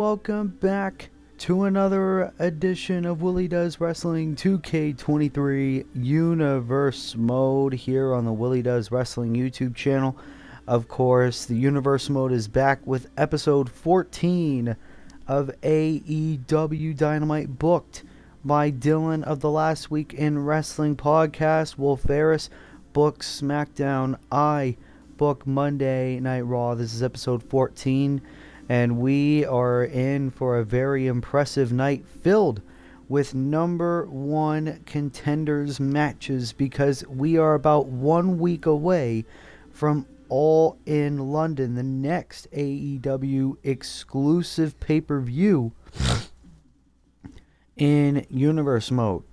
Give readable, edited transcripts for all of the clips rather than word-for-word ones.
Welcome back to another edition of Willie Does Wrestling 2K23 Universe Mode here on the Willie Does Wrestling YouTube channel. Of course, the Universe Mode is back with episode 14 of AEW Dynamite, booked by Dylan of the Last Week in Wrestling podcast. Wolf Ferris books SmackDown. I book Monday Night Raw. This is episode 14. And we are in for a very impressive night filled with number one contenders matches, because we are about 1 week away from All in London, the next AEW exclusive pay-per-view in Universe Mode.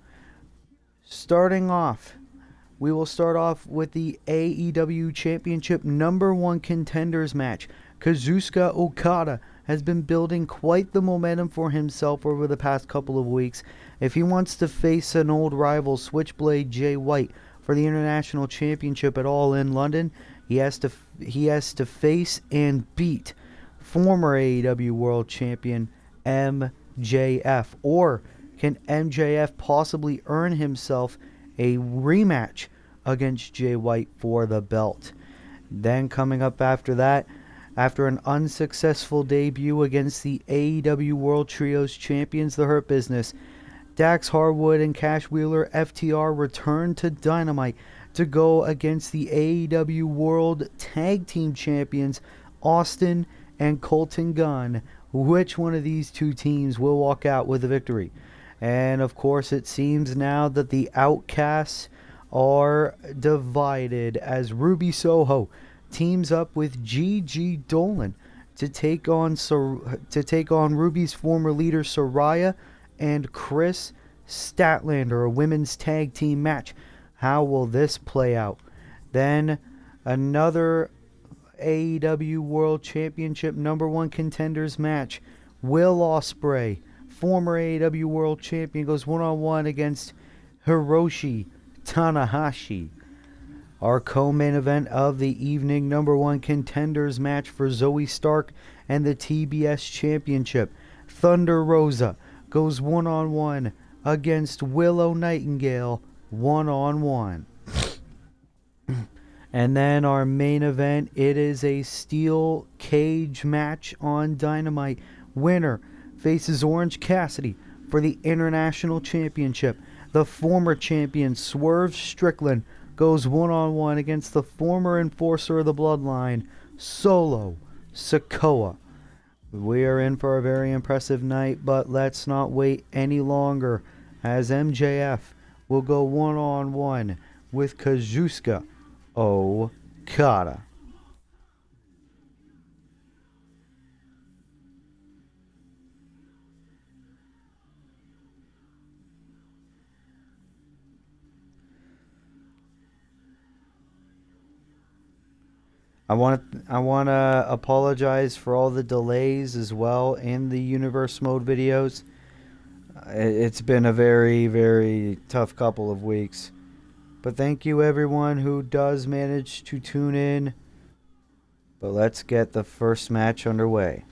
We will start off with the AEW Championship number one contenders match. Kazuchika Okada has been building quite the momentum for himself over the past couple of weeks. If he wants to face an old rival, Switchblade Jay White, for the International Championship at All in London, he has to face and beat former AEW World Champion MJF. Or can MJF possibly earn himself a rematch against Jay White for the belt? Then coming up after that, after an unsuccessful debut against the AEW World Trios Champions, the Hurt Business, Dax Harwood and Cash Wheeler FTR return to Dynamite to go against the AEW World Tag Team Champions, Austin and Colton Gunn. Which one of these two teams will walk out with a victory? And of course, it seems now that the Outcasts are divided as Ruby Soho teams up with Gigi Dolan to take on Ruby's former leader Saraya and Chris Statlander, a women's tag team match. How will this play out? Then another AEW World Championship number one contenders match. Will Ospreay, former AEW World Champion, goes one-on-one against Hiroshi Tanahashi. Our co-main event of the evening, number one contenders match for Zoe Stark and the TBS Championship. Thunder Rosa goes one-on-one against Willow Nightingale, one-on-one. And then our main event, it is a steel cage match on Dynamite. Winner faces Orange Cassidy for the International Championship. The former champion Swerve Strickland goes one-on-one against the former enforcer of the Bloodline, Solo Sikoa. We are in for a very impressive night, but let's not wait any longer, as MJF will go one-on-one with Kazuchika Okada. I want to apologize for all the delays as well in the Universe Mode videos. It's been a very, very tough couple of weeks. But thank you everyone who does manage to tune in. But let's get the first match underway.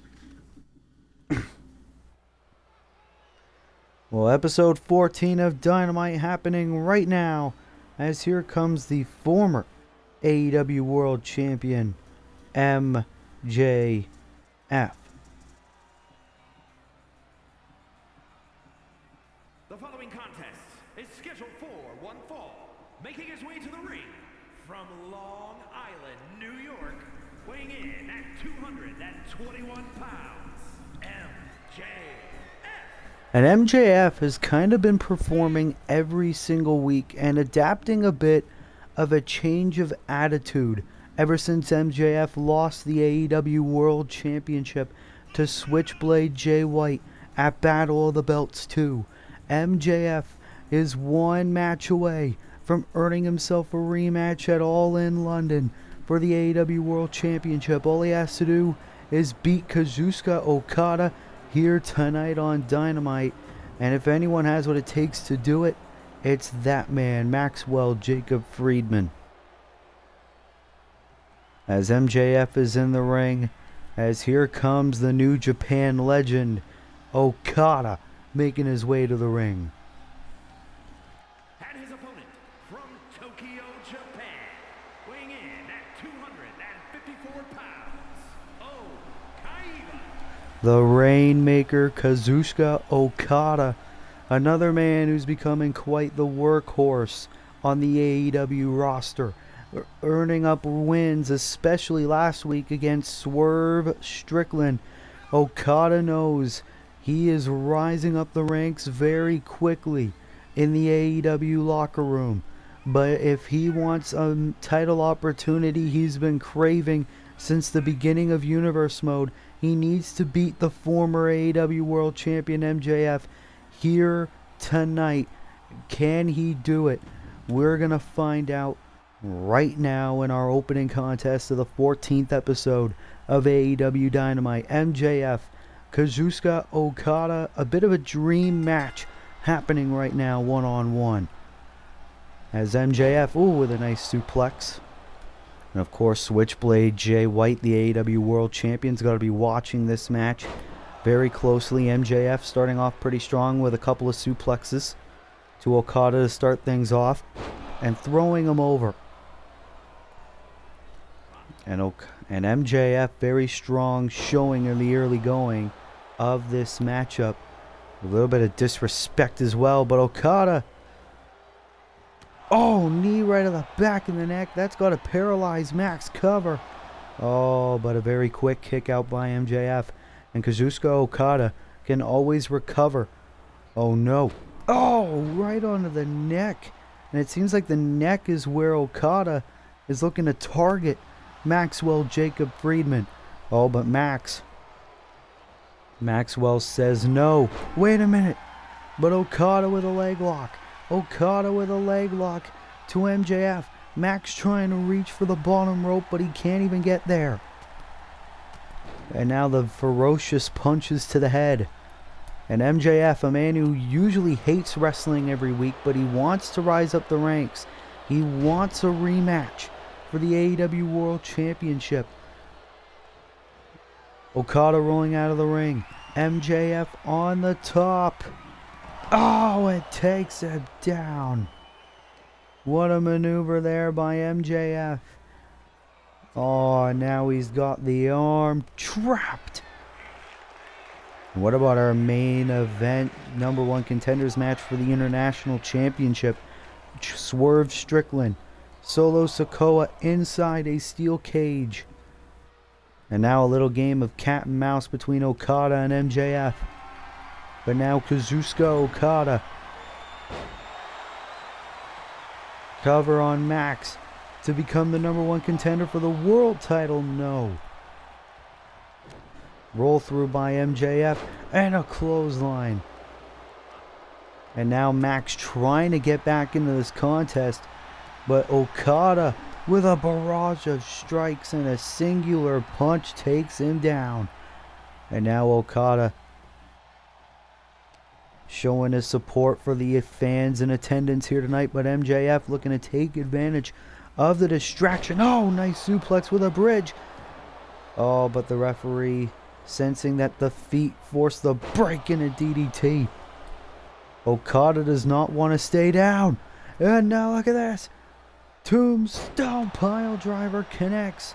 Well, episode 14 of Dynamite happening right now, as here comes the former AEW World Champion, MJF. The following contest is scheduled for one fall. Making his way to the ring from Long Island, New York, weighing in at 221 pounds, MJF. And MJF has kind of been performing every single week and adapting a bit of a change of attitude ever since MJF lost the AEW World Championship to Switchblade Jay White at Battle of the Belts 2. MJF is one match away from earning himself a rematch at All in London for the AEW World Championship. All he has to do is beat Kazuchika Okada here tonight on Dynamite. And if anyone has what it takes to do it, it's that man, Maxwell Jacob Friedman. As MJF is in the ring, as here comes the New Japan legend, Okada, making his way to the ring. And his opponent from Tokyo, Japan, weighing in at 254 pounds, Okaiba. The Rainmaker Kazuchika Okada, another man who's becoming quite the workhorse on the AEW roster, earning up wins, especially last week against Swerve Strickland. Okada knows he is rising up the ranks very quickly in the AEW locker room, but if he wants a title opportunity he's been craving since the beginning of Universe Mode, he needs to beat the former AEW World Champion MJF here tonight. Can he do it? We're going to find out right now in our opening contest of the 14th episode of AEW Dynamite. MJF, Kazuchika Okada, a bit of a dream match happening right now one-on-one. As MJF, with a nice suplex. And of course, Switchblade Jay White, the AEW World Champion's got to be watching this match very closely. MJF starting off pretty strong with a couple of suplexes to Okada to start things off and throwing him over. And MJF very strong showing in the early going of this matchup. A little bit of disrespect as well, but Okada, knee right to the back of the neck. That's got to paralyze Max cover. But a very quick kick out by MJF. And Kazuchika Okada can always recover. Oh no. Right onto the neck. And it seems like the neck is where Okada is looking to target Maxwell Jacob Friedman. But Maxwell says no. Wait a minute. But Okada with a leg lock. Okada with a leg lock to MJF. Max trying to reach for the bottom rope, but he can't even get there. And now the ferocious punches to the head. And MJF, a man who usually hates wrestling every week, but he wants to rise up the ranks. He wants a rematch for the AEW World Championship. Okada rolling out of the ring. MJF on the top. It takes him down. What a maneuver there by MJF. Now he's got the arm trapped. What about our main event, number one contenders match for the International Championship? Swerve Strickland, Solo Sikoa inside a steel cage. And now a little game of cat and mouse between Okada and MJF. But now Kazuchika Okada. Cover on Max to become the number one contender for the world title. No. Roll through by MJF and a clothesline. And now Max trying to get back into this contest. But Okada with a barrage of strikes and a singular punch takes him down. And now Okada showing his support for the fans in attendance here tonight, but MJF looking to take advantage of the distraction. Nice suplex with a bridge. But the referee, sensing that the feet forced the break in a DDT. Okada does not want to stay down. And now look at this. Tombstone pile driver connects.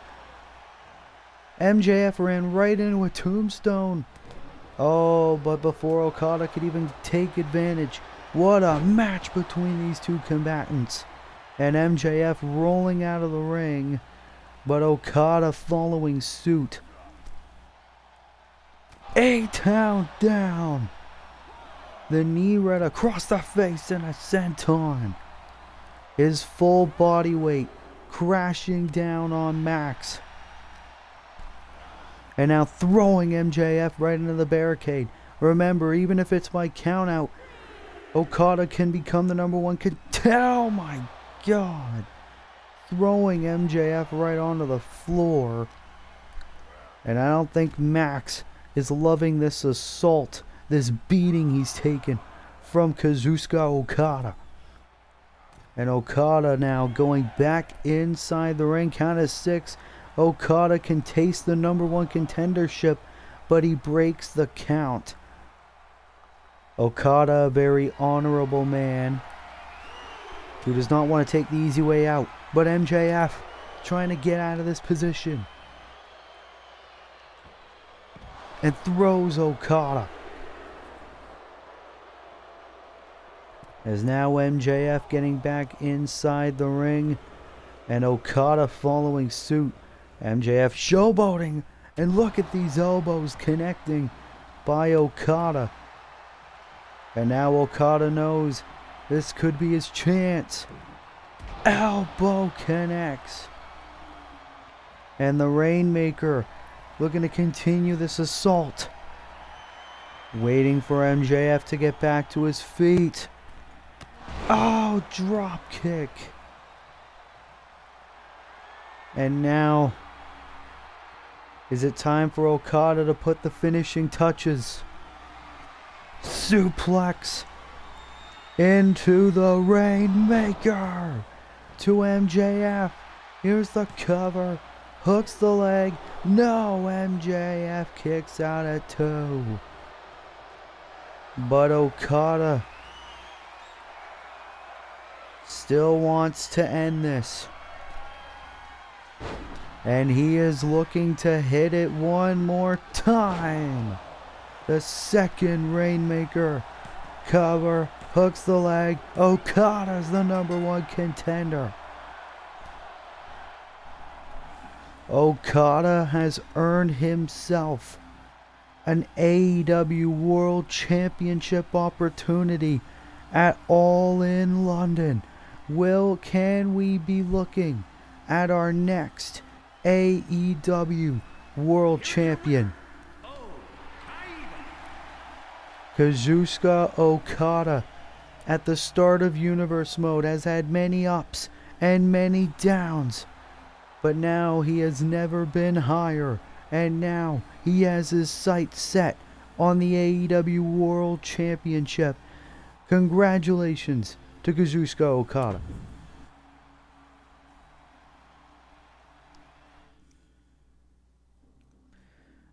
MJF ran right into a tombstone. But before Okada could even take advantage, what a match between these two combatants. And MJF rolling out of the ring, but Okada following suit. A-Town down. The knee right across the face and a senton. His full body weight crashing down on Max. And now throwing MJF right into the barricade. Remember, even if it's by countout, Okada can become the number one Oh my God. Throwing MJF right onto the floor. And I don't think Max is loving this assault, this beating he's taken from Kazuchika Okada. And Okada now going back inside the ring, count of 6. Okada can taste the number one contendership, but he breaks the count. Okada, a very honorable man who does not want to take the easy way out, but MJF trying to get out of this position and throws Okada. As now MJF getting back inside the ring and Okada following suit. MJF showboating, and look at these elbows connecting by Okada. And now Okada knows this could be his chance. Elbow connects. And the Rainmaker looking to continue this assault. Waiting for MJF to get back to his feet. Oh, drop kick. And now, is it time for Okada to put the finishing touches? Suplex into the Rainmaker to MJF. Here's the cover. Hooks the leg. No, MJF kicks out at 2. But Okada still wants to end this. And he is looking to hit it one more time. The second Rainmaker cover, hooks the leg. Okada's the number one contender. Okada has earned himself an AEW World Championship opportunity at All In London. Can we be looking at our next AEW World Champion? Kazuchika Okada, at the start of Universe Mode, has had many ups and many downs, but now he has never been higher, and now he has his sights set on the AEW World Championship. Congratulations to Kazuchika Okada.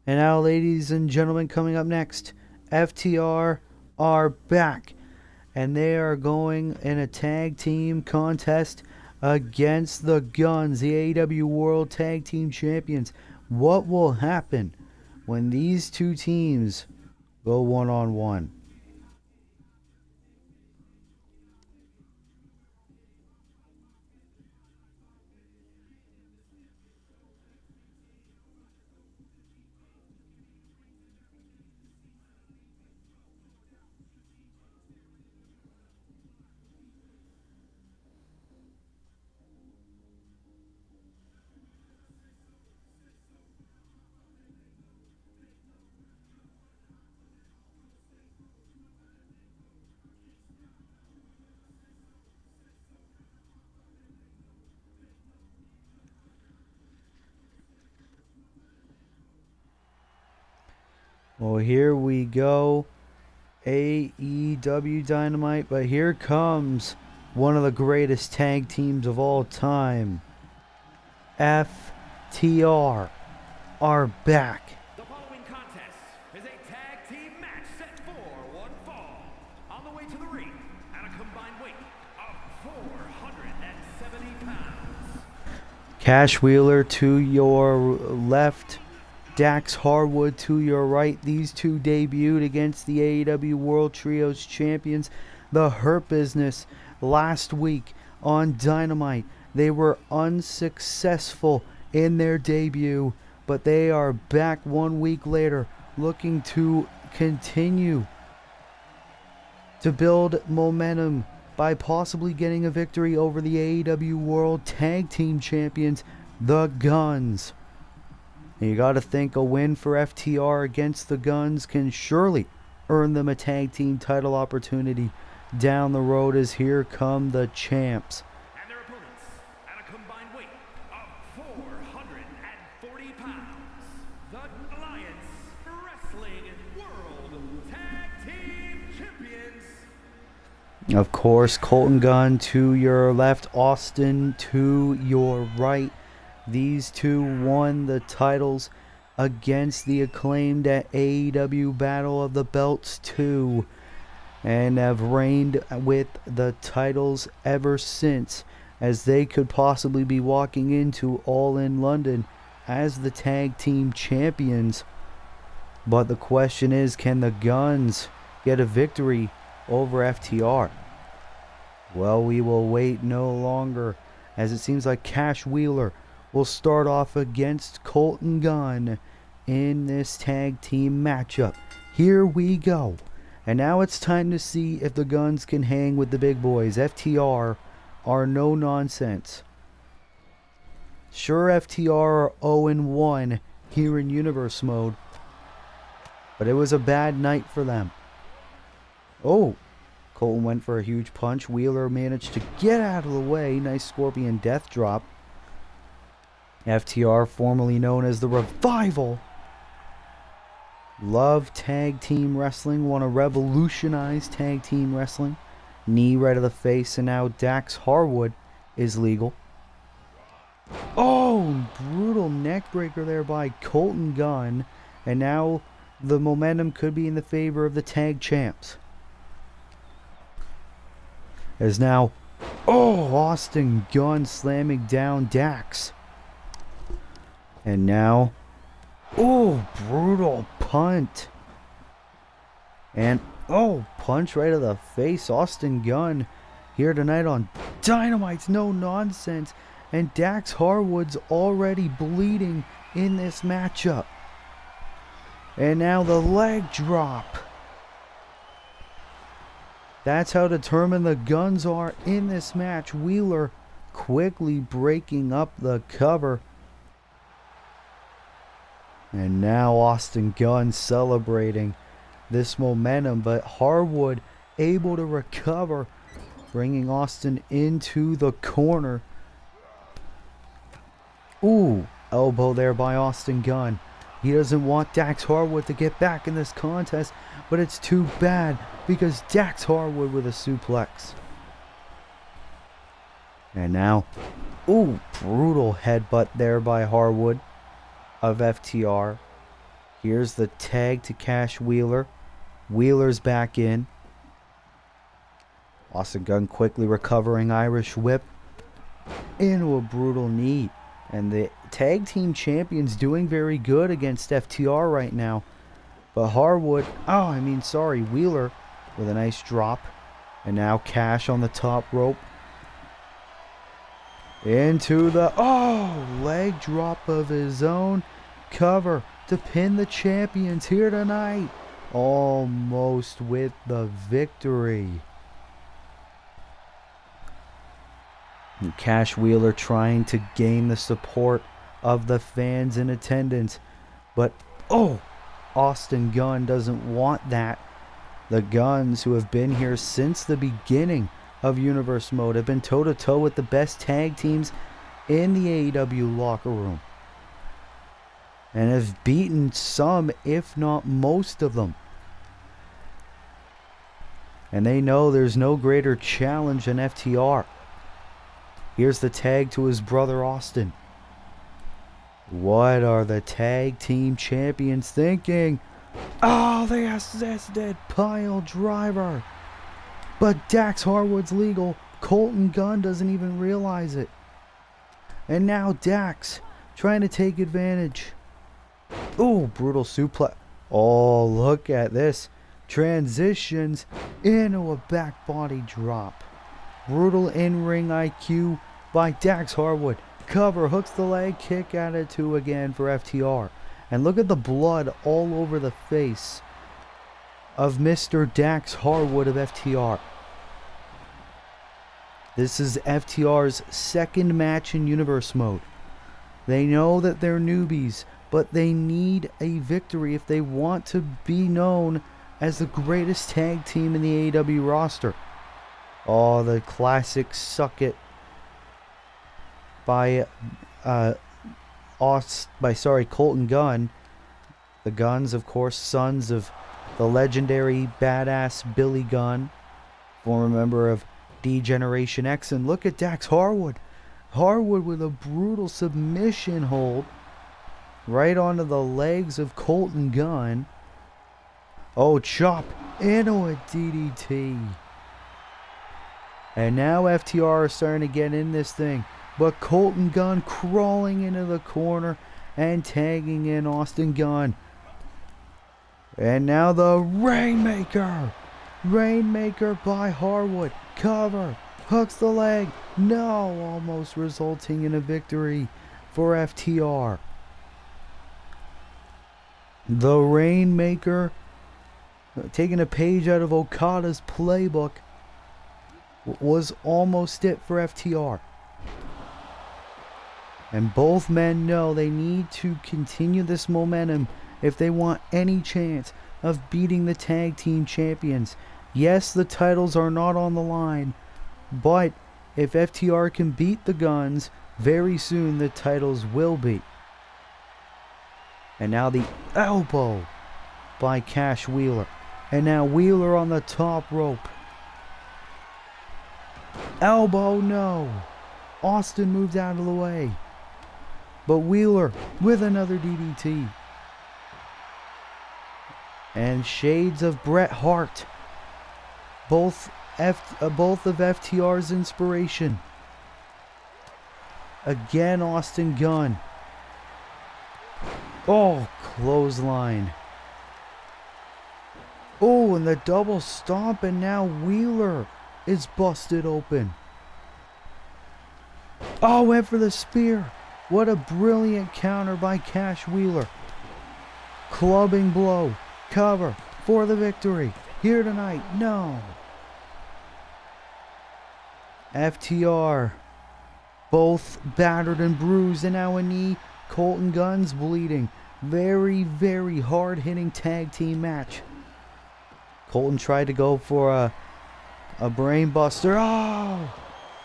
And now, ladies and gentlemen, coming up next, FTR are back, and they are going in a tag team contest against the Guns, the AEW World Tag Team Champions. What will happen when these two teams go one-on-one? Well, here we go. AEW Dynamite, but here comes one of the greatest tag teams of all time. FTR are back. The following contest is a tag team match set for one fall. On the way to the ring at a combined weight of 470 pounds. Cash Wheeler to your left, Dax Harwood to your right. These two debuted against the AEW World Trios Champions, the Hurt Business, last week on Dynamite. They were unsuccessful in their debut, but they are back 1 week later looking to continue to build momentum by possibly getting a victory over the AEW World Tag Team Champions, the Guns. And you got to think a win for FTR against the Guns can surely earn them a tag team title opportunity down the road, as here come the champs. And their opponents at a combined weight of 440 pounds. The Alliance Wrestling World Tag Team Champions. Of course, Colton Gunn to your left, Austin to your right. These two won the titles against the Acclaimed at AEW Battle of the Belts 2 and have reigned with the titles ever since, as they could possibly be walking into All In London as the tag team champions. But the question is, can the Guns get a victory over FTR? Well, we will wait no longer, as it seems like Cash Wheeler will start off against Colton Gunn in this tag team matchup. Here we go. And now it's time to see if the Guns can hang with the big boys. FTR are no nonsense. Sure, FTR are 0-1 here in Universe Mode, but it was a bad night for them. Oh, Colton went for a huge punch. Wheeler managed to get out of the way. Nice Scorpion Death Drop. FTR, formerly known as the Revival, love tag team wrestling, want to revolutionize tag team wrestling. Knee right to the face, and now Dax Harwood is legal. Oh, brutal neck breaker there by Colton Gunn. And now the momentum could be in the favor of the tag champs. As now, Austin Gunn slamming down Dax. And now, brutal punt. And, punch right to the face. Austin Gunn here tonight on Dynamite's No Nonsense. And Dax Harwood's already bleeding in this matchup. And now the leg drop. That's how determined the Guns are in this match. Wheeler quickly breaking up the cover. And now Austin Gunn celebrating this momentum, but Harwood able to recover, bringing Austin into the corner. Elbow there by Austin Gunn. He doesn't want Dax Harwood to get back in this contest, but it's too bad because Dax Harwood with a suplex. And now, brutal headbutt there by Harwood of FTR. Here's the tag to Cash Wheeler. Wheeler's back in. Austin Gunn quickly recovering Irish whip into a brutal knee. And the tag team champions doing very good against FTR right now. But Harwood, Wheeler with a nice drop. And now Cash on the top rope. Into the, leg drop of his own. Cover to pin the champions here tonight. Almost with the victory. And Cash Wheeler trying to gain the support of the fans in attendance. But, Austin Gunn doesn't want that. The Guns, who have been here since the beginning of Universe Mode, have been toe-to-toe with the best tag teams in the AEW locker room. And have beaten some, if not most of them. And they know there's no greater challenge than FTR. Here's the tag to his brother Austin. What are the tag team champions thinking? They assisted pile driver. But Dax Harwood's legal. Colton Gunn doesn't even realize it. And now Dax trying to take advantage. Brutal suplex. Look at this. Transitions into a back body drop. Brutal in-ring IQ by Dax Harwood. Cover, hooks the leg, kick at it too again for FTR. And look at the blood all over the face of Mr. Dax Harwood of FTR. This is FTR's second match in Universe Mode. They know that they're newbies, but they need a victory if they want to be known as the greatest tag team in the AEW roster. The classic suck it by Colton Gunn. The Guns, of course, sons of the legendary badass Billy Gunn, former member of D-Generation X. And look at Dax Harwood. Harwood with a brutal submission hold right onto the legs of Colton Gunn. Oh, chop into a DDT. And now FTR are starting to get in this thing. But Colton Gunn crawling into the corner and tagging in Austin Gunn. And now the Rainmaker. Rainmaker by Harwood. Cover. Hooks the leg. No. Almost resulting in a victory for FTR. The Rainmaker, taking a page out of Okada's playbook, was almost it for FTR. And both men know they need to continue this momentum if they want any chance of beating the tag team champions. Yes, the titles are not on the line, but if FTR can beat the Guns, very soon the titles will be. And now the elbow by Cash Wheeler. And now Wheeler on the top rope. Elbow, no. Austin moves out of the way. But Wheeler with another DDT. And shades of Bret Hart. Both of FTR's inspiration. Again, Austin Gunn. Oh, clothesline. Oh, and the double stomp, and now Wheeler is busted open. Oh, went for the spear. What a brilliant counter by Cash Wheeler. Clubbing blow. Cover for the victory. Here tonight. No. FTR. Both battered and bruised, and now a knee. Colton Gunn's bleeding. Very, very hard-hitting tag team match. Colton tried to go for a brain buster. Oh!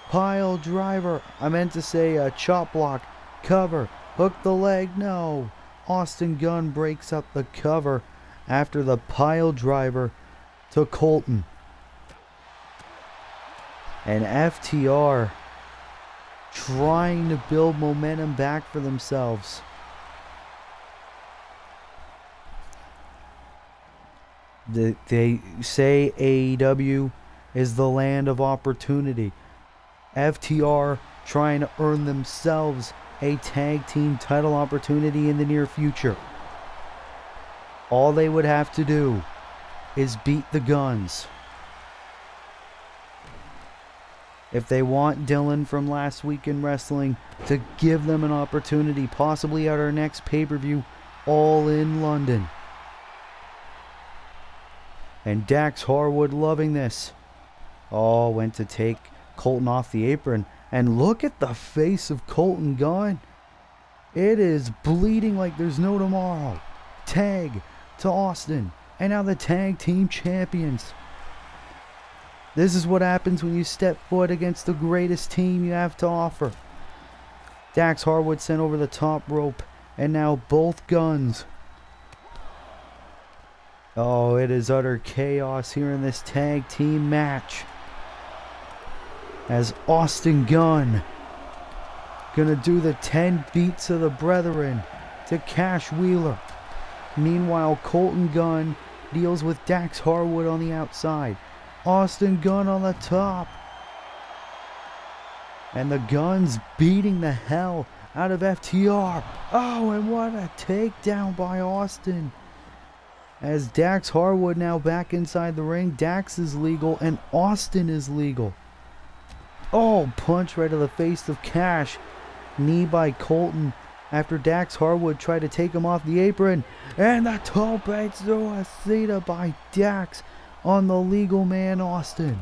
Pile driver. I meant to say a chop block. Cover. Hook the leg. No. Austin Gunn breaks up the cover after the pile driver to Colton. And FTR trying to build momentum back for themselves. They say AEW is the land of opportunity. FTR trying to earn themselves a tag team title opportunity in the near future. All they would have to do is beat the Guns. If they want Dylan from last week in wrestling to give them an opportunity, possibly at our next pay-per-view, all in London. And Dax Harwood loving this. Oh, went to take Colton off the apron. And look at the face of Colton Gunn. It is bleeding like there's no tomorrow. Tag to Austin. And now the tag team champions. This is what happens when you step foot against the greatest team you have to offer. Dax Harwood sent over the top rope. And now both Guns. Oh, it is utter chaos here in this tag team match. As Austin Gunn gonna do the 10 beats of the brethren to Cash Wheeler. Meanwhile, Colton Gunn deals with Dax Harwood on the outside. Austin Gunn on the top. And the Guns beating the hell out of FTR. Oh, and what a takedown by Austin. As Dax Harwood now back inside the ring. Dax is legal and Austin is legal. Oh, punch right to the face of Cash. Knee by Colton after Dax Harwood tried to take him off the apron. And the tope suicida by Dax on the legal man Austin.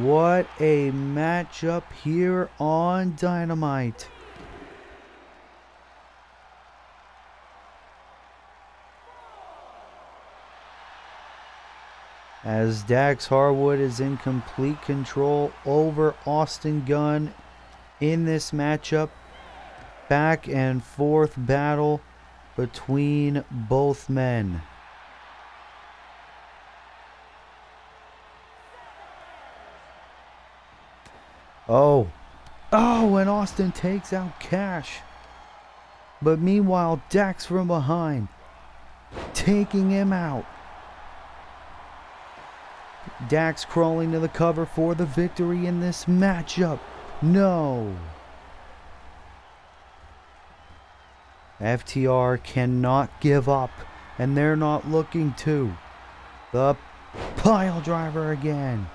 What a matchup here on Dynamite. As Dax Harwood is in complete control over Austin Gunn in this matchup. Back and forth battle between both men. Oh. Oh, and Austin takes out Cash. But meanwhile, Dax from behind, taking him out. Dax crawling to the cover for the victory in this matchup. No. FTR cannot give up, and they're not looking to. The pile driver again.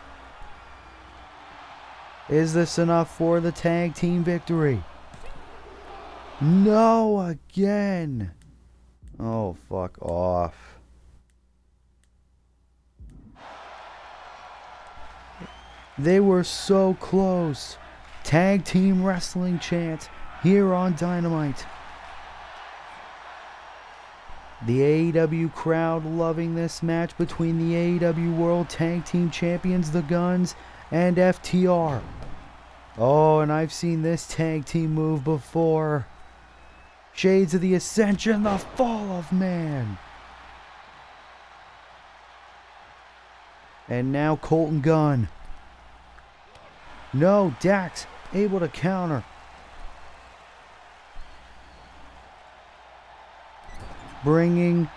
Is this enough for the tag team victory? No, again. Oh, fuck off. They were so close. Tag team wrestling chants here on Dynamite. The AEW crowd loving this match between the AEW World Tag Team Champions, the Guns, and FTR. Oh, and I've seen this tag team move before. Shades of the Ascension, the Fall of Man. And now Colton Gunn. No, Dax able to counter. Bringing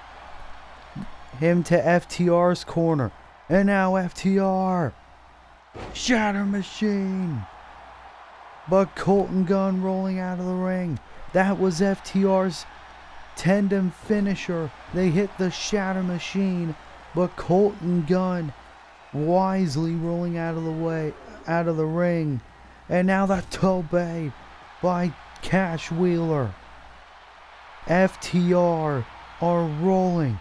him to FTR's corner. And now FTR. Shatter Machine. But Colton Gunn rolling out of the ring. That was FTR's tandem finisher. They hit the Shatter Machine. But Colton Gunn wisely rolling out of the ring. And now the Tope by Cash Wheeler. FTR are rolling.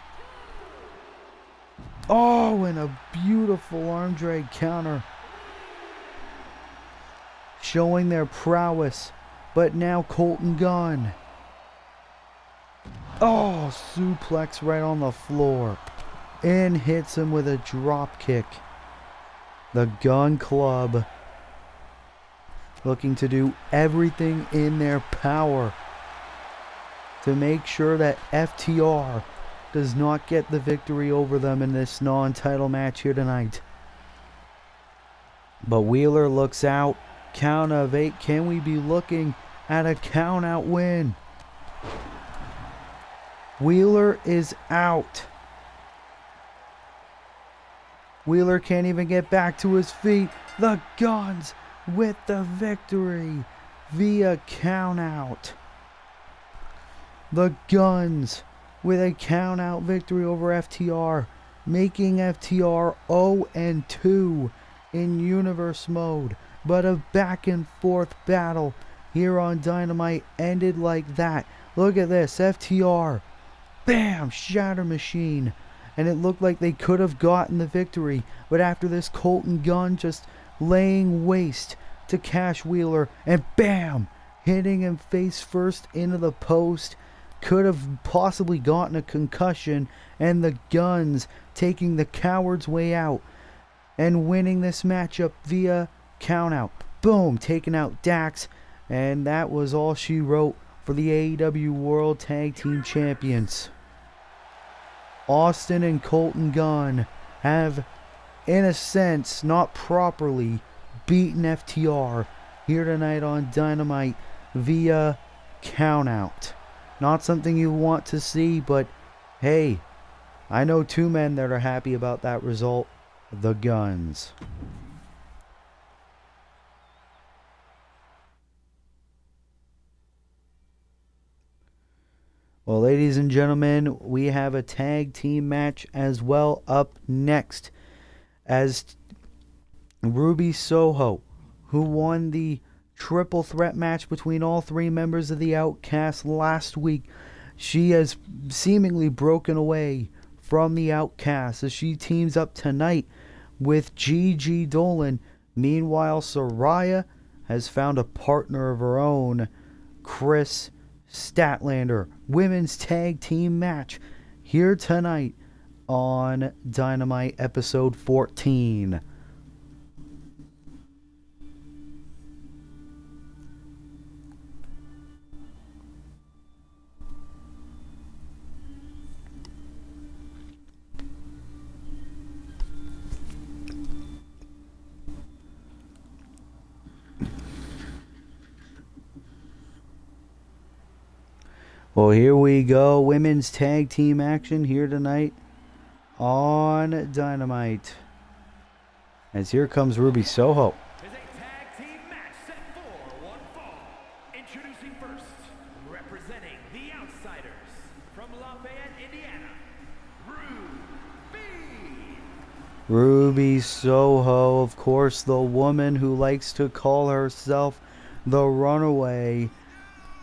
Oh, and a beautiful arm drag counter. Showing their prowess. But now Colton Gunn. Oh, suplex right on the floor. And hits him with a drop kick. The Gun Club looking to do everything in their power to make sure that FTR does not get the victory over them in this non-title match here tonight. But Wheeler looks out. Count of 8. Can we be looking at a count-out win? Wheeler is out. Wheeler can't even get back to his feet. The Guns with the victory via count-out. The Guns with a count-out victory over FTR, making FTR 0-2 in Universe mode. But a back-and-forth battle here on Dynamite ended like that. Look at this, FTR. Bam! Shatter Machine. And it looked like they could have gotten the victory. But after this, Colton Gunn just laying waste to Cash Wheeler. And bam! Hitting him face first into the post. Could have possibly gotten a concussion. And the Guns taking the coward's way out. And winning this matchup via countout. Boom! Taking out Dax. And that was all she wrote for the AEW World Tag Team Champions. Austin and Colton Gunn have, in a sense, not properly beaten FTR here tonight on Dynamite via countout. Not something you want to see, but hey, I know two men that are happy about that result. The Guns. Well, ladies and gentlemen, we have a tag team match as well up next, as Ruby Soho, who won the triple threat match between all three members of the Outcast last week. She has seemingly broken away from the Outcast as she teams up tonight with Gigi Dolan. Meanwhile, Saraya has found a partner of her own, Chris Statlander. Women's tag team match here tonight on Dynamite episode 14. Well, here we go. Women's tag team action here tonight on Dynamite. As here comes Ruby Soho. Is a tag team match set for one fall. Introducing first, representing the Outsiders from Lafayette, Indiana, Ruby Soho, of course, the woman who likes to call herself the Runaway.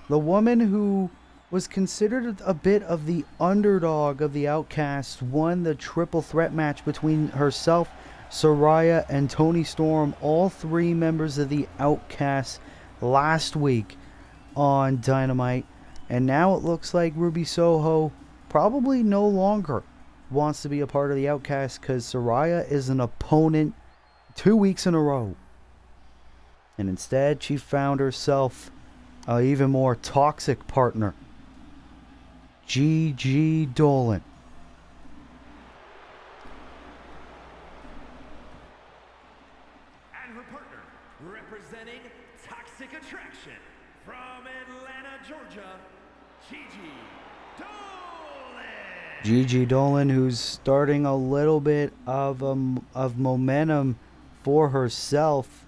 The woman who was considered a bit of the underdog of the Outcasts, won the triple threat match between herself, Saraya, and Toni Storm, all three members of the Outcasts, last week on Dynamite. And now it looks like Ruby Soho probably no longer wants to be a part of the Outcasts because Saraya is an opponent 2 weeks in a row. And instead, she found herself an even more toxic partner, Gigi Dolan. and her partner, representing Toxic Attraction from Atlanta, Georgia, Gigi Dolan. Gigi Dolan, who's starting a little bit of momentum for herself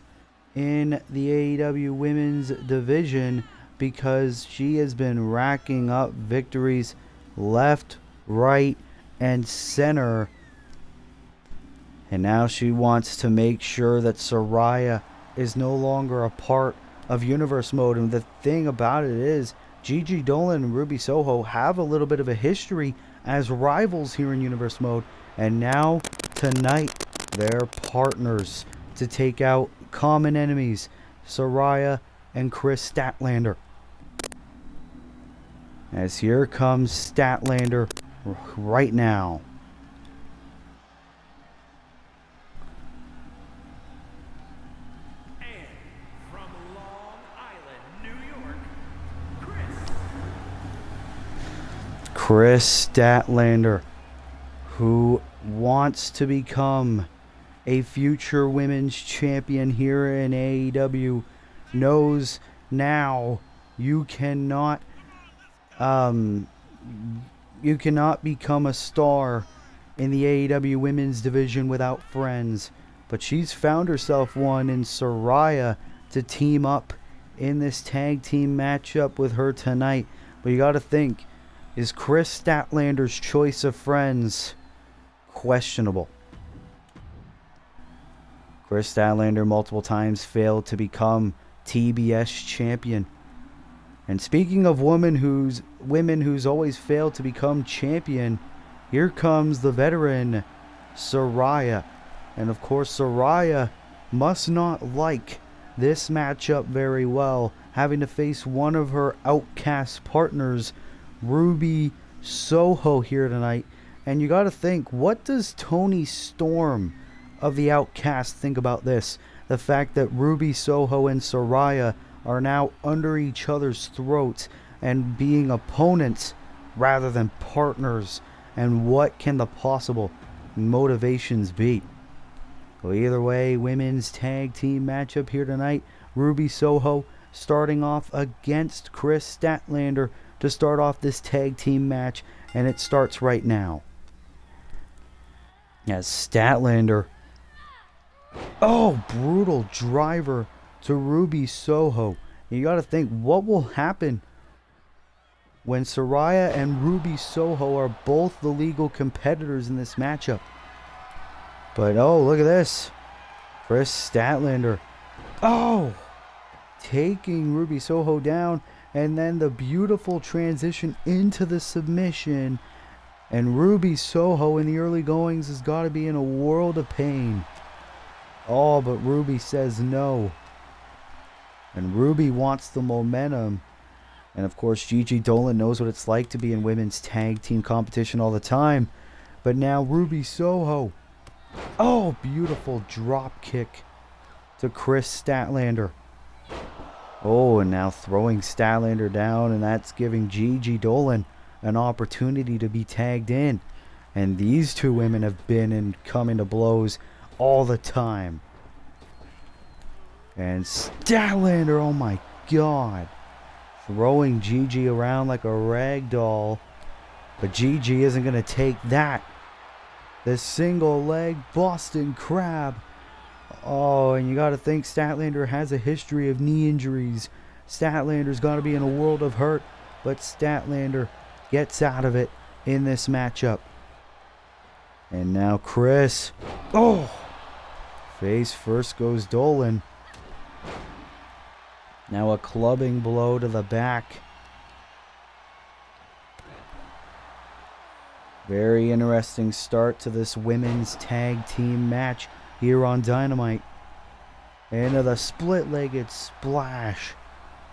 in the AEW Women's Division because she has been racking up victories left, right, and center. And now she wants to make sure that Saraya is no longer a part of Universe Mode. And the thing about it is, Gigi Dolan and Ruby Soho have a little bit of a history as rivals here in Universe Mode. And now, tonight, they're partners to take out common enemies, Saraya and Chris Statlander. As here comes Statlander right now. And from Long Island, New York, Chris Statlander, who wants to become a future women's champion here in AEW, knows now you cannot become a star in the AEW women's division without friends. But she's found herself one in Saraya to team up in this tag team matchup with her tonight. But you got to think, is Chris Statlander's choice of friends questionable? Chris Statlander multiple times failed to become TBS champion. And speaking of women who's always failed to become champion, here comes the veteran Saraya. And of course, Saraya must not like this matchup very well, having to face one of her Outcast partners, Ruby Soho, here tonight. And you got to think, what does Toni Storm of the Outcast think about this? The fact that Ruby Soho and Saraya are now under each other's throats and being opponents rather than partners. And what can the possible motivations be? Well, either way, women's tag team matchup here tonight. Ruby Soho starting off against Chris Statlander to start off this tag team match, and it starts right now. As Statlander, brutal driver to Ruby Soho. You got to think, what will happen when Saraya and Ruby Soho are both the legal competitors in this matchup? But look at this. Chris Statlander, taking Ruby Soho down, and then the beautiful transition into the submission. And Ruby Soho in the early goings has got to be in a world of pain. But Ruby says no. And Ruby wants the momentum. And of course, Gigi Dolan knows what it's like to be in women's tag team competition all the time. But now Ruby Soho. Beautiful drop kick to Chris Statlander. And now throwing Statlander down, and that's giving Gigi Dolan an opportunity to be tagged in. And these two women have been in coming to blows all the time. And Statlander, oh my god, throwing Gigi around like a rag doll. But Gigi isn't going to take that. The single leg Boston Crab. Oh, and you got to think Statlander has a history of knee injuries. Statlander's got to be in a world of hurt. But Statlander gets out of it in this matchup. And now Chris. Oh! Face first goes Dolan. Now a clubbing blow to the back. Very interesting start to this women's tag team match here on Dynamite. Into the split-legged splash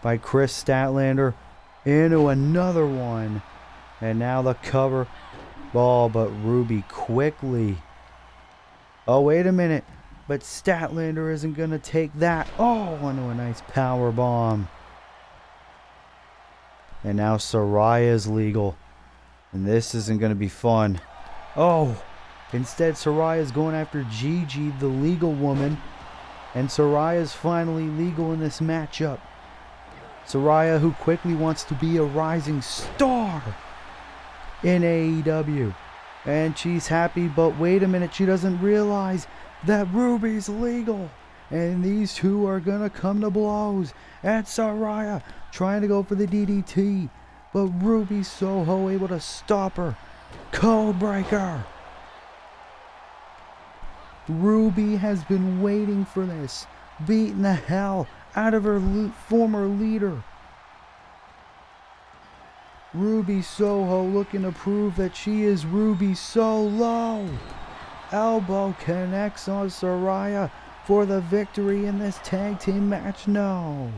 by Chris Statlander. Into another one. And now the cover. Ball, but Ruby quickly. Oh, wait a minute. But Statlander isn't going to take that. Oh, into a nice power bomb. And now Soraya's legal. And this isn't going to be fun. Oh, instead Soraya's going after Gigi, the legal woman. And Soraya's finally legal in this matchup. Saraya, who quickly wants to be a rising star in AEW. And she's happy, but wait a minute, she doesn't realize that Ruby's legal. And these two are going to come to blows. And Saraya trying to go for the DDT. But Ruby Soho able to stop her. Codebreaker. Ruby has been waiting for this. Beating the hell out of her former leader. Ruby Soho looking to prove that she is Ruby Solo. Elbow connects on Saraya for the victory in this tag team match. No.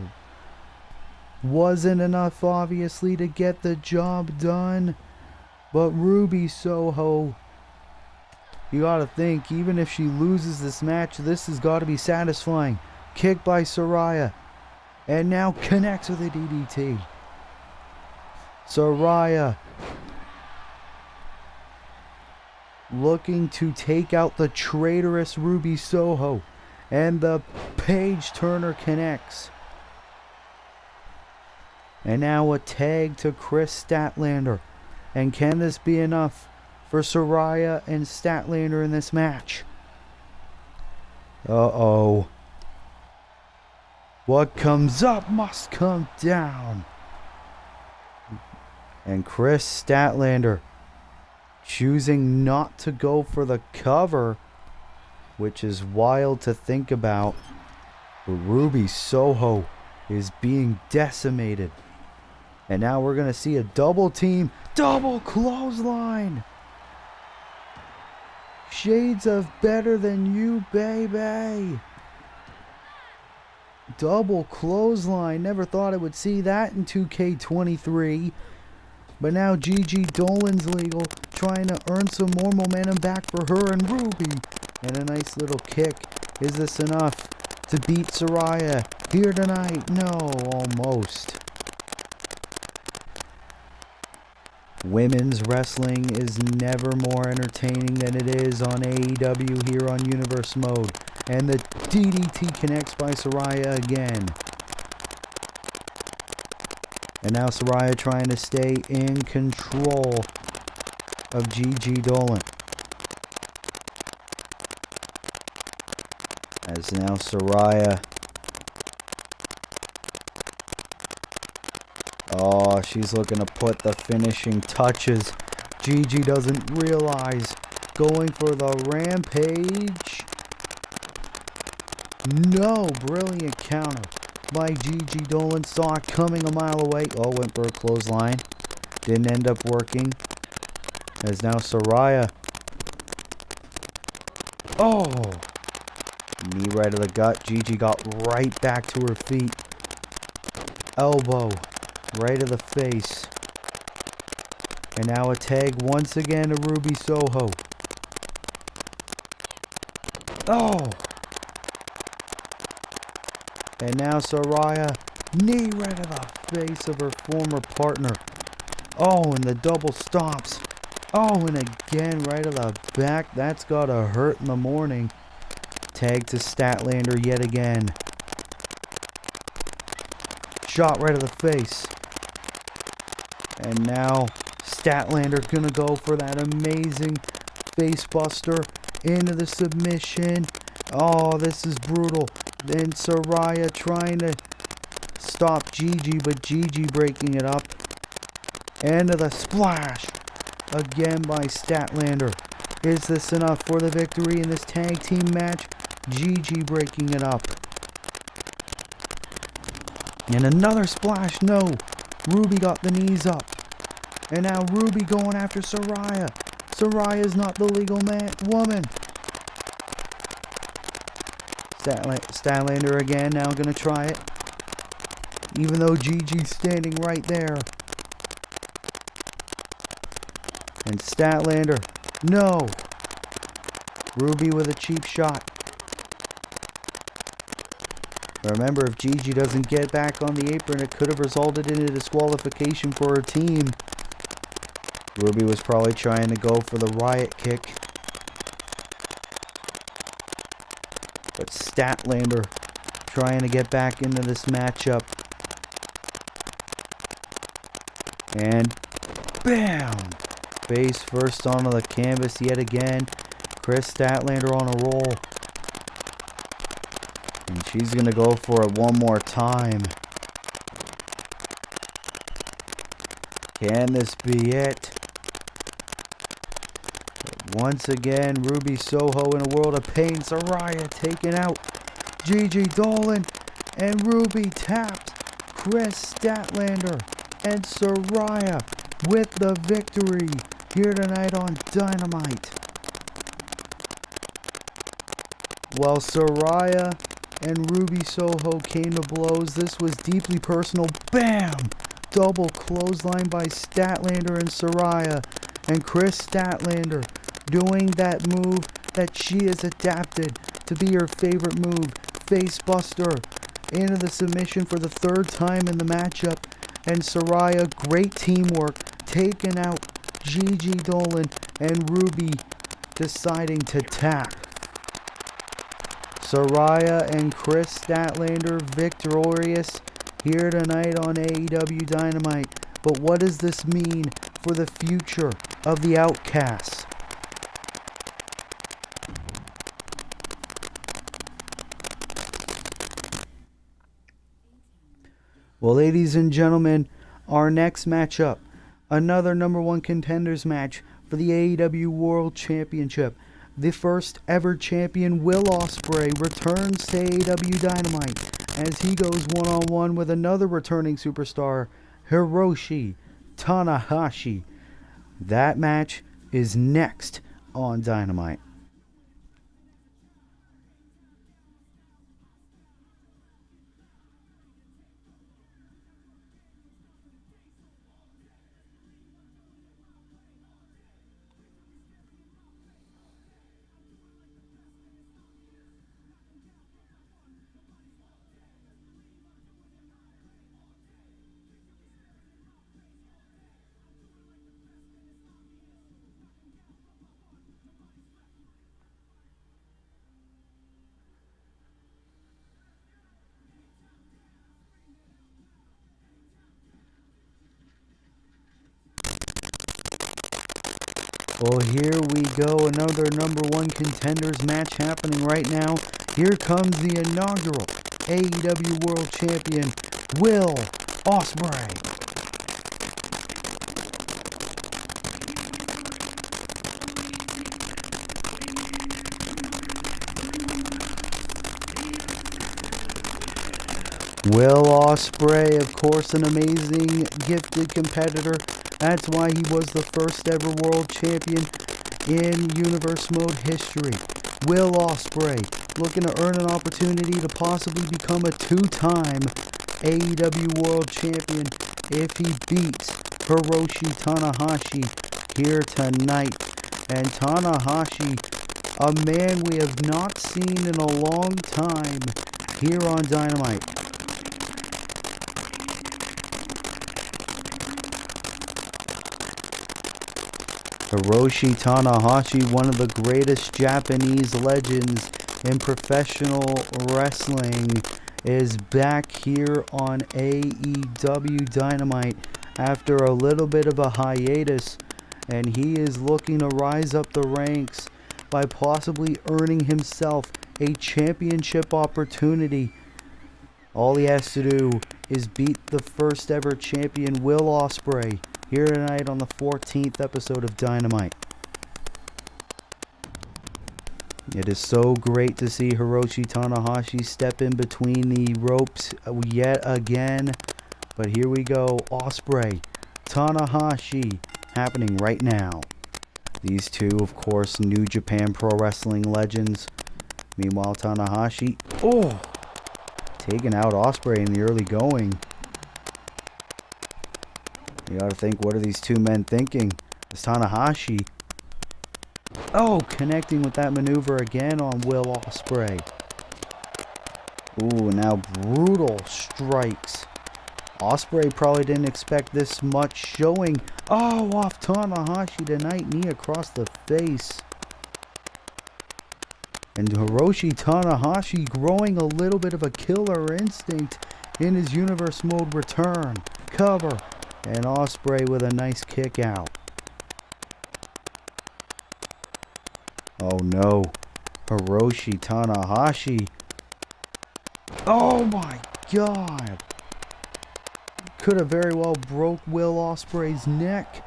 Wasn't enough, obviously, to get the job done. But Ruby Soho, you gotta think, even if she loses this match, this has got to be satisfying. Kick by Saraya. And now connects with a DDT. Saraya looking to take out the traitorous Ruby Soho. And the page turner connects. And now a tag to Chris Statlander. And can this be enough for Saraya and Statlander in this match? Uh-oh. What comes up must come down. And Chris Statlander choosing not to go for the cover, which is wild to think about. But Ruby Soho is being decimated. And now we're going to see a double team, double clothesline. Shades of Better Than You, baby. Double clothesline. Never thought I would see that in 2K23. But now Gigi Dolan's legal, trying to earn some more momentum back for her and Ruby. And a nice little kick. Is this enough to beat Saraya here tonight? No, almost. Women's wrestling is never more entertaining than it is on AEW here on Universe Mode. And the DDT connects by Saraya again. And now Saraya trying to stay in control of Gigi Dolan. As now Saraya. Oh, she's looking to put the finishing touches. Gigi doesn't realize. Going for the rampage. No, brilliant counter by Gigi Dolan. Saw it coming a mile away. Oh, went for a clothesline. Didn't end up working. As now Saraya. Oh! Knee right to the gut. Gigi got right back to her feet. Elbow. Right to the face. And now a tag once again to Ruby Soho. Oh! And now Saraya, knee right to the face of her former partner. Oh, and the double stomps. Oh, and again right to the back. That's gotta hurt in the morning. Tag to Statlander yet again. Shot right to the face. And now Statlander gonna go for that amazing face buster into the submission. Oh, this is brutal. Then Saraya trying to stop Gigi, but Gigi breaking it up. Into the splash again by Statlander. Is this enough for the victory in this tag team match? Gigi breaking it up. And another splash. No. Ruby got the knees up. And now Ruby going after Saraya. Saraya's not the legal woman. Statlander again, now gonna try it. Even though Gigi's standing right there. And Statlander, no. Ruby with a cheap shot. Remember, if Gigi doesn't get back on the apron, it could have resulted in a disqualification for her team. Ruby was probably trying to go for the riot kick. But Statlander trying to get back into this matchup. And bam! Face first onto the canvas yet again. Chris Statlander on a roll. And she's going to go for it one more time. Can this be it? Once again, Ruby Soho in a world of pain. Saraya taken out. Gigi Dolan and Ruby tapped. Chris Statlander and Saraya with the victory here tonight on Dynamite. While Saraya and Ruby Soho came to blows, this was deeply personal. Bam! Double clothesline by Statlander and Saraya. And Chris Statlander doing that move that she has adapted to be her favorite move. Face buster into the submission for the third time in the matchup. And Saraya, great teamwork, taking out Gigi Dolan and Ruby deciding to tap. Saraya and Chris Statlander victorious here tonight on AEW Dynamite. But what does this mean for the future of the Outcasts? Well, ladies and gentlemen, our next matchup, another number one contenders match for the AEW World Championship. The first ever champion, Will Ospreay, returns to AEW Dynamite as he goes one-on-one with another returning superstar, Hiroshi Tanahashi. That match is next on Dynamite. Well, here we go. Another number one contenders match happening right now. Here comes the inaugural AEW World Champion, Will Ospreay. Will Ospreay, of course, an amazing, gifted competitor. That's why he was the first ever world champion in Universe Mode history. Will Ospreay looking to earn an opportunity to possibly become a two-time AEW World Champion if he beats Hiroshi Tanahashi here tonight. And Tanahashi, a man we have not seen in a long time here on Dynamite. Hiroshi Tanahashi, one of the greatest Japanese legends in professional wrestling, is back here on AEW Dynamite after a little bit of a hiatus, and he is looking to rise up the ranks by possibly earning himself a championship opportunity. All he has to do is beat the first ever champion, Will Ospreay, here tonight on the 14th episode of Dynamite. It is so great to see Hiroshi Tanahashi step in between the ropes yet again. But here we go, Ospreay, Tanahashi, happening right now. These two, of course, New Japan Pro Wrestling legends. Meanwhile, Tanahashi, taking out Ospreay in the early going. You gotta think, what are these two men thinking? Is Tanahashi, connecting with that maneuver again on Will Ospreay. Now brutal strikes. Ospreay probably didn't expect this much showing. Off Tanahashi tonight, knee across the face. And Hiroshi Tanahashi growing a little bit of a killer instinct in his Universe Mode return. Cover. And Ospreay with a nice kick out. Oh no. Hiroshi Tanahashi. Oh my god. Could have very well broke Will Ospreay's neck.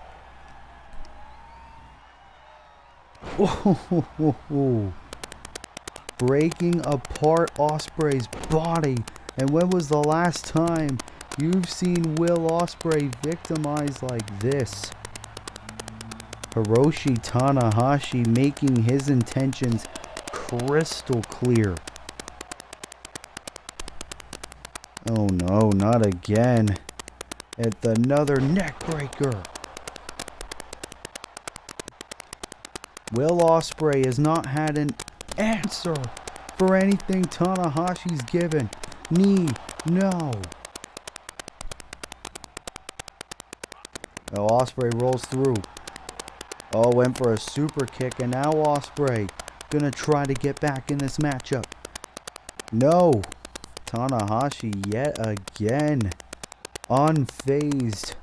Breaking apart Ospreay's body. And when was the last time you've seen Will Ospreay victimized like this? Hiroshi Tanahashi making his intentions crystal clear. Oh no, not again. It's another neck breaker. Will Ospreay has not had an answer for anything Tanahashi's given. Knee, no. Ospreay rolls through. Went for a super kick, and now Ospreay gonna try to get back in this matchup. No. Tanahashi yet again. Unfazed.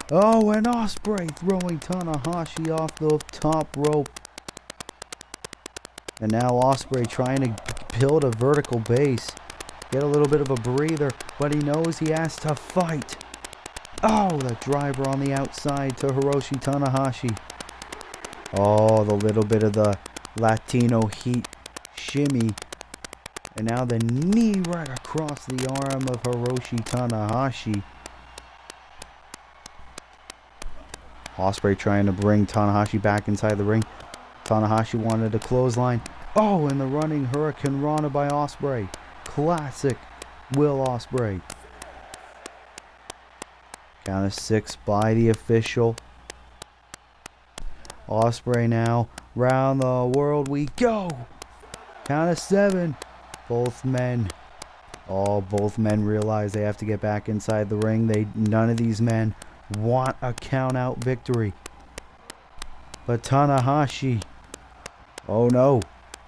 And Ospreay throwing Tanahashi off the top rope. And now Ospreay trying to build a vertical base. Get a little bit of a breather, but he knows he has to fight. The driver on the outside to Hiroshi Tanahashi. The little bit of the Latino heat shimmy. And now the knee right across the arm of Hiroshi Tanahashi. Ospreay trying to bring Tanahashi back inside the ring. Tanahashi wanted a clothesline. And the running Hurricane Rana by Ospreay. Classic Will Ospreay. Count of 6 by the official. Ospreay now. Round the world we go. Count of 7. Both men realize they have to get back inside the ring. None of these men want a count out victory. But Tanahashi. Oh no.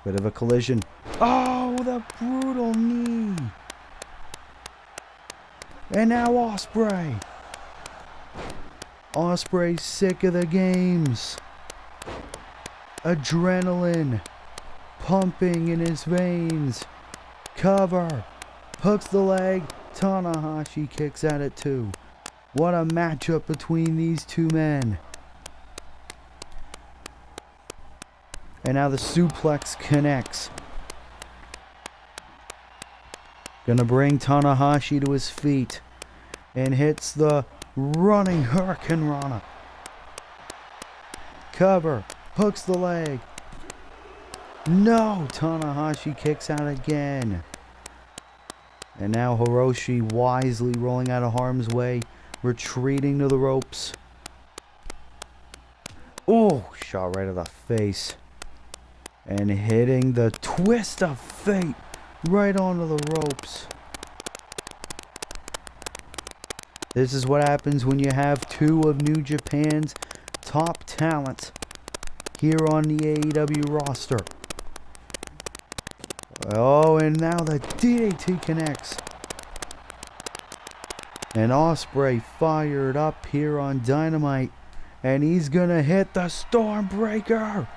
Bit of a collision. The brutal knee. And now Ospreay. Ospreay's sick of the games. Adrenaline pumping in his veins. Cover. Hooks the leg. Tanahashi kicks at it too. What a matchup between these two men. And now the suplex connects. Gonna bring Tanahashi to his feet. And hits the running Hurricane Rana. Cover. Hooks the leg. No. Tanahashi kicks out again. And now Hiroshi wisely rolling out of harm's way. Retreating to the ropes. Shot right to the face. And hitting the twist of fate right onto the ropes. This is what happens when you have two of New Japan's top talents here on the AEW roster. And now the DDT connects. And Ospreay fired up here on Dynamite. And he's gonna hit the Stormbreaker.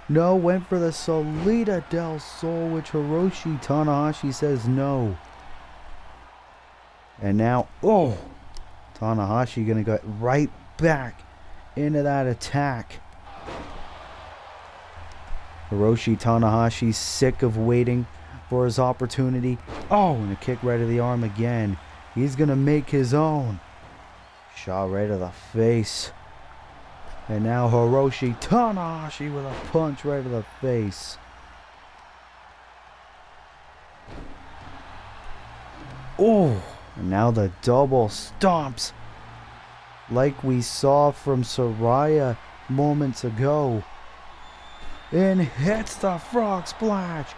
No, went for the Salida del Sol, which Hiroshi Tanahashi says no. And now, oh, Tanahashi gonna go right back into that attack. Hiroshi Tanahashi sick of waiting for his opportunity. Oh, and a kick right to the arm again. He's gonna make his own. Shot right to the face. And now Hiroshi Tanahashi with a punch right to the face. Oh, and now the double stomps. Like we saw from Saraya moments ago. And hits the frog splash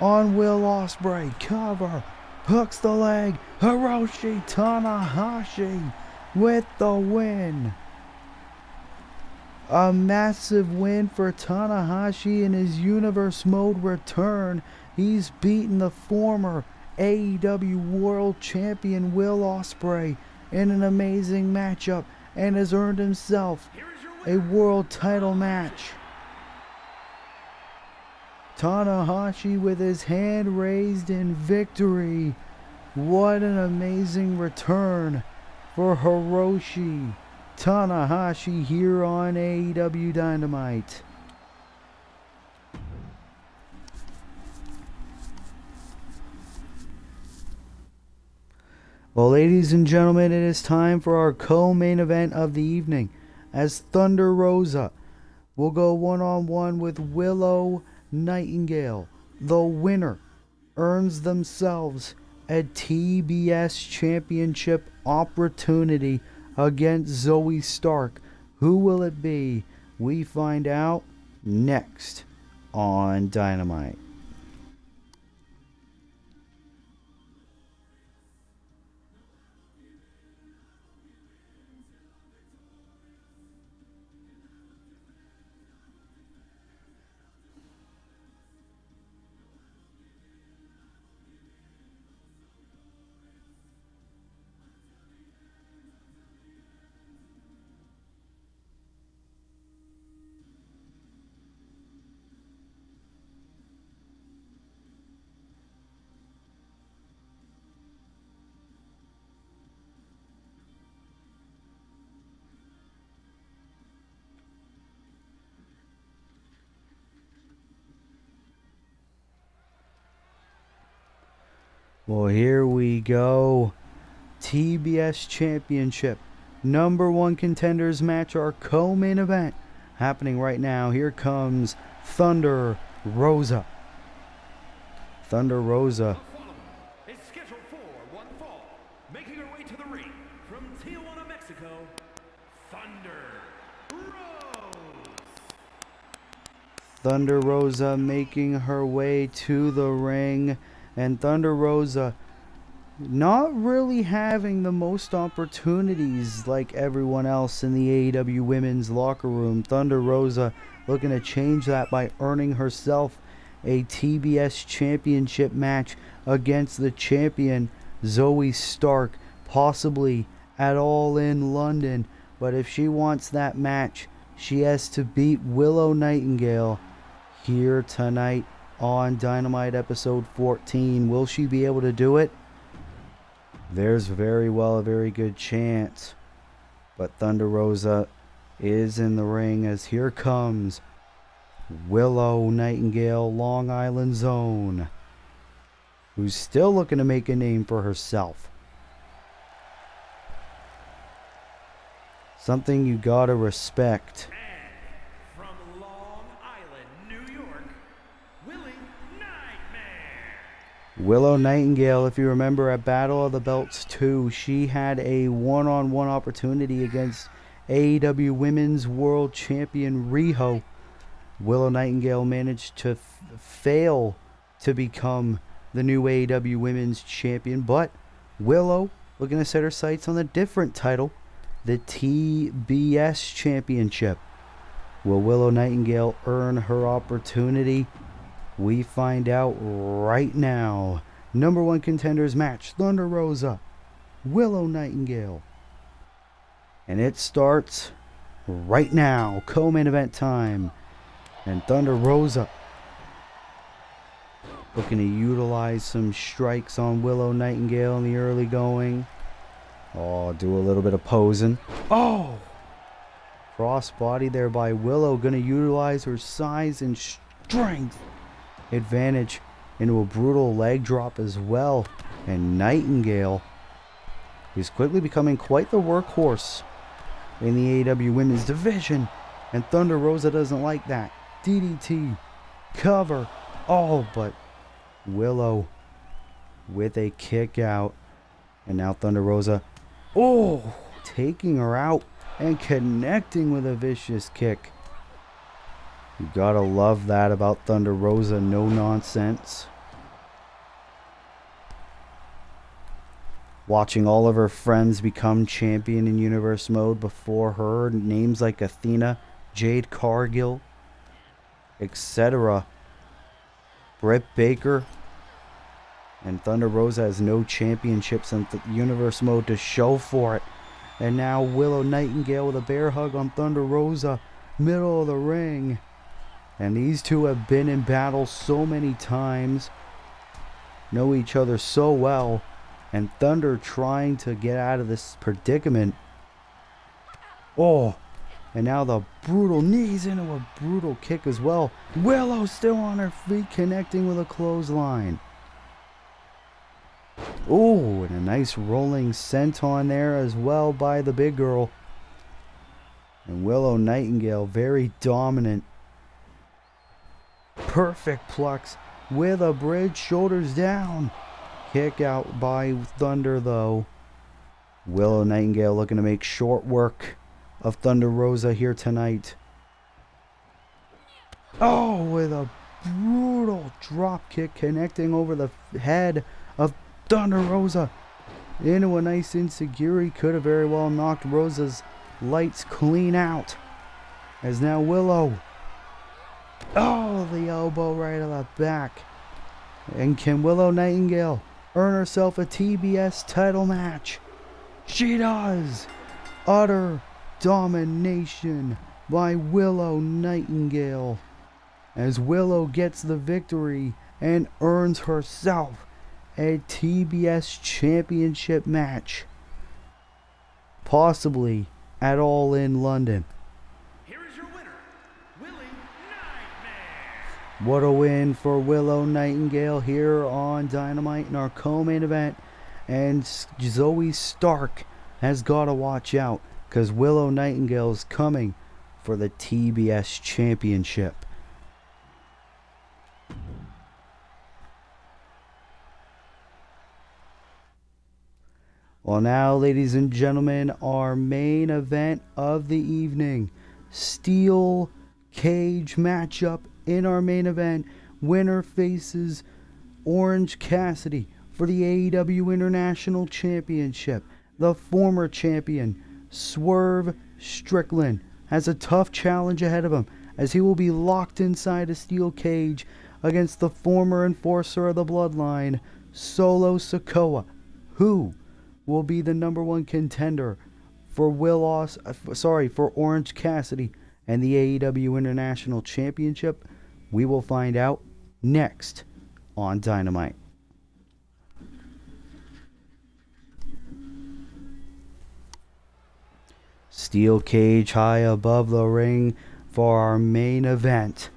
on Will Ospreay. Cover. Hooks the leg. Hiroshi Tanahashi with the win. A massive win for Tanahashi in his Universe Mode return. He's beaten the former AEW World Champion Will Ospreay in an amazing matchup and has earned himself a world title match. Tanahashi with his hand raised in victory. What an amazing return for Hiroshi Tanahashi here on AEW Dynamite. Well, ladies and gentlemen, it is time for our co-main event of the evening, as Thunder Rosa will go one-on-one with Willow Nightingale. The winner earns themselves a TBS Championship opportunity against Zoe Stark. Who will it be? We find out next on Dynamite. Well, here we go. TBS Championship number one contenders match, our co-main event happening right now. Here comes Thunder Rosa. Thunder Rosa. Is scheduled for one fall, making her way to the ring from Tijuana, Mexico, Thunder Rose. Thunder Rosa making her way to the ring. And Thunder Rosa not really having the most opportunities like everyone else in the AEW women's locker room. Thunder Rosa looking to change that by earning herself a TBS championship match against the champion Zoe Stark, possibly at All In London. But if she wants that match, she has to beat Willow Nightingale here tonight on Dynamite episode 14. Will she be able to do it? There's very well a very good chance. But Thunder Rosa is in the ring, as here comes Willow Nightingale, Long Island Zone, who's still looking to make a name for herself. Something you gotta respect. From Long Island, New York, Willow Nightingale, if you remember at Battle of the Belts 2, she had a one-on-one opportunity against AEW Women's World Champion Riho. Willow Nightingale managed to fail to become the new AEW Women's Champion, but Willow looking to set her sights on a different title, the TBS Championship. Will Willow Nightingale earn her opportunity? We find out right now. Number one contenders match, Thunder Rosa Willow Nightingale. And it starts right now. Co-main event time. And Thunder Rosa looking to utilize some strikes on Willow Nightingale in the early going. Oh, do a little bit of posing. Oh! Crossbody there by Willow. Going to utilize her size and strength advantage into a brutal leg drop as well. And Nightingale is quickly becoming quite the workhorse in the AEW Women's Division. And Thunder Rosa doesn't like that. DDT. Cover. Oh, but Willow with a kick out. And now Thunder Rosa, oh, taking her out and connecting with a vicious kick. You gotta love that about Thunder Rosa. No nonsense. Watching all of her friends become champion in Universe Mode before her. Names like Athena, Jade Cargill, etc. Britt Baker. And Thunder Rosa has no championships in Universe Mode to show for it. And now Willow Nightingale with a bear hug on Thunder Rosa. Middle of the ring. And these two have been in battle so many times. Know each other so well. And Thunder trying to get out of this predicament. Oh, and now the brutal knees into a brutal kick as well. Willow still on her feet, connecting with a clothesline. Oh, and a nice rolling senton there as well by the big girl. And Willow Nightingale very dominant. Perfect plucks with a bridge, shoulders down. Kick out by Thunder though. Willow Nightingale looking to make short work of Thunder Rosa here tonight. Oh, with a brutal drop kick connecting over the head of Thunder Rosa into a nice insecurity. Could have very well knocked Rosa's lights clean out. As now Willow. Oh, the elbow right on the back. And can Willow Nightingale earn herself a TBS title match? She does. Utter domination by Willow Nightingale. As Willow gets the victory and earns herself a TBS championship match. Possibly at All In London. Here is your winner, Willie Nightmare. What a win for Willow Nightingale here on Dynamite in our co-main event. And Zoe Stark has got to watch out because Willow Nightingale is coming for the TBS championship. Well, now, ladies and gentlemen, our main event of the evening. Steel cage matchup in our main event. Winner faces Orange Cassidy for the AEW International Championship. The former champion, Swerve Strickland, has a tough challenge ahead of him as he will be locked inside a steel cage against the former enforcer of the bloodline, Solo Sikoa, who will be the number one contender for for Orange Cassidy and the AEW International Championship. We will find out next on Dynamite. Steel cage high above the ring for our main event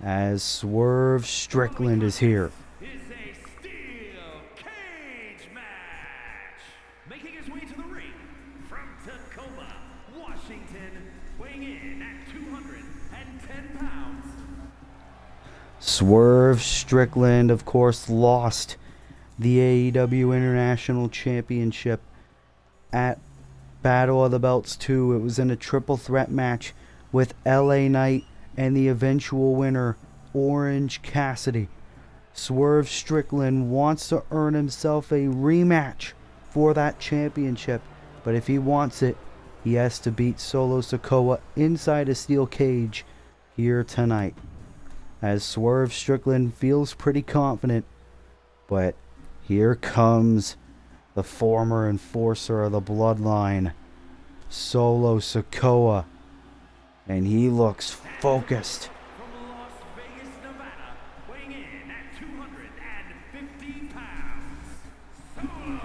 as Swerve Strickland is here. Is a steel cage match. Making his way to the ring from Tacoma, Washington, weighing in at 210 pounds. Swerve Strickland, of course, lost the AEW International Championship at Battle of the Belts 2. It was in a triple threat match with LA Knight and the eventual winner, Orange Cassidy. Swerve Strickland wants to earn himself a rematch for that championship, but if he wants it, he has to beat Solo Sikoa inside a steel cage here tonight. As Swerve Strickland feels pretty confident, but here comes the former enforcer of the bloodline, Solo Sikoa. And he looks focused. From Las Vegas, Nevada, weighing in at 250 pounds, Solo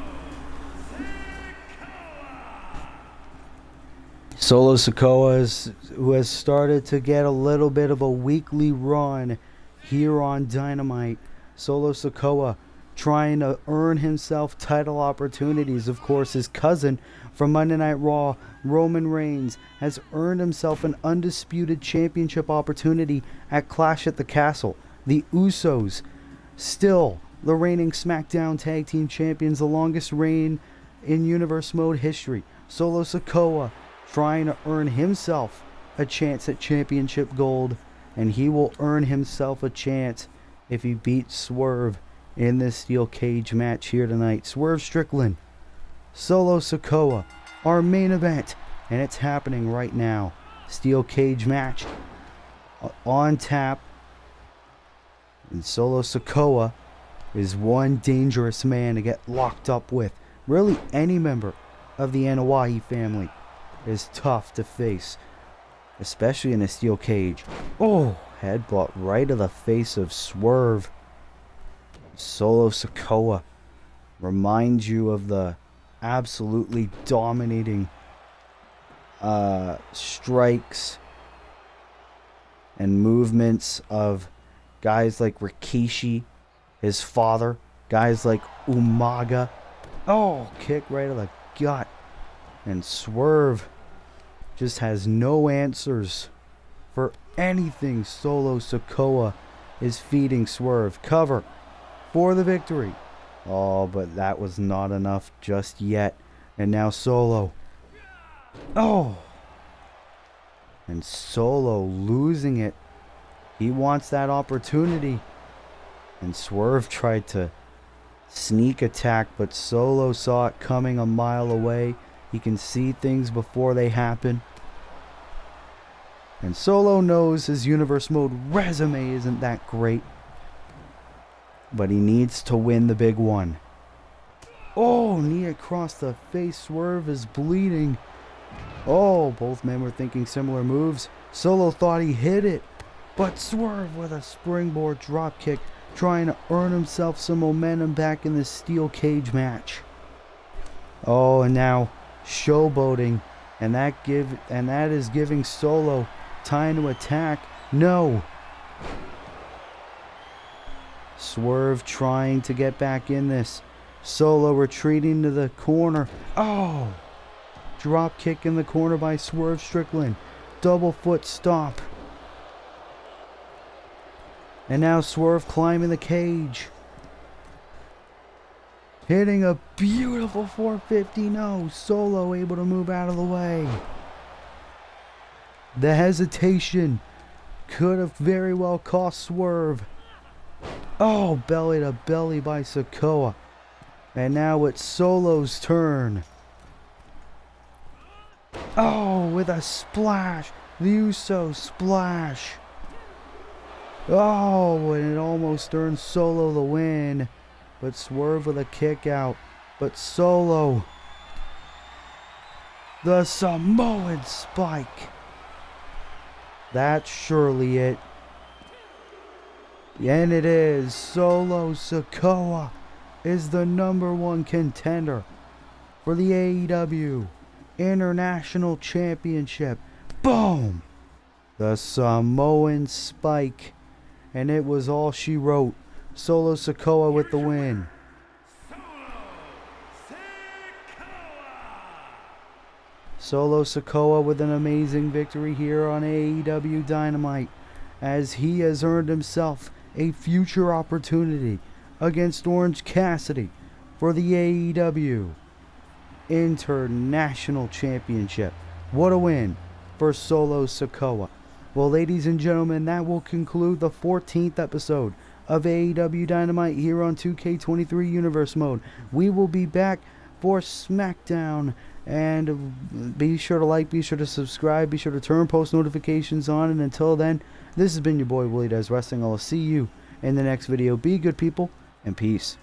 Sikoa. Solo Sikoa who has started to get a little bit of a weekly run here on Dynamite. Solo Sikoa trying to earn himself title opportunities. Of course, his cousin from Monday Night Raw, Roman Reigns, has earned himself an undisputed championship opportunity at Clash at the Castle. The Usos, still the reigning SmackDown Tag Team Champions, the longest reign in Universe Mode history. Solo Sikoa trying to earn himself a chance at championship gold, and he will earn himself a chance if he beats Swerve in this steel cage match here tonight. Swerve Strickland, Solo Sikoa, our main event, and it's happening right now. Steel cage match on tap, and Solo Sikoa is one dangerous man to get locked up with. Really, any member of the Anoa'i family is tough to face, especially in a steel cage. Oh, headbutt right to the face of Swerve. Solo Sikoa reminds you of the absolutely dominating strikes and movements of guys like Rikishi, his father, guys like Umaga. Oh, kick right to the gut. And Swerve just has no answers for anything Solo Sikoa is feeding Swerve. Cover for the victory. Oh, but that was not enough just yet. And now Solo. Oh! And Solo losing it. He wants that opportunity. And Swerve tried to sneak attack, but Solo saw it coming a mile away. He can see things before they happen. And Solo knows his Universe Mode resume isn't that great, but he needs to win the big one. Oh, knee across the face. Swerve is bleeding. Oh, both men were thinking similar moves. Solo thought he hit it, but Swerve with a springboard drop kick, trying to earn himself some momentum back in this steel cage match. Oh, and now showboating, and that is giving Solo time to attack. No. Swerve trying to get back in this. Solo retreating to the corner. Oh! Drop kick in the corner by Swerve Strickland. Double foot stomp. And now Swerve climbing the cage. Hitting a beautiful 450. No. Solo able to move out of the way. The hesitation could have very well cost Swerve. Oh, belly to belly by Sikoa. And now it's Solo's turn. Oh, with a splash. The Uso splash. Oh, and it almost earned Solo the win. But Swerve with a kick out. But Solo. The Samoan spike. That's surely it. And it is. Solo Sikoa is the #1 contender for the AEW International Championship. Boom! The Samoan spike. And it was all she wrote. Solo Sikoa with the win. Solo Sikoa with an amazing victory here on AEW Dynamite, as he has earned himself a future opportunity against Orange Cassidy for the AEW International Championship. What a win for Solo Sikoa. Well, ladies and gentlemen, that will conclude the 14th episode of AEW Dynamite here on 2K23 Universe Mode. We will be back for SmackDown, and be sure to like, be sure to subscribe, be sure to turn post notifications on, and until then, this has been your boy Willie Does Wrestling. I'll see you in the next video. Be good, people, and peace.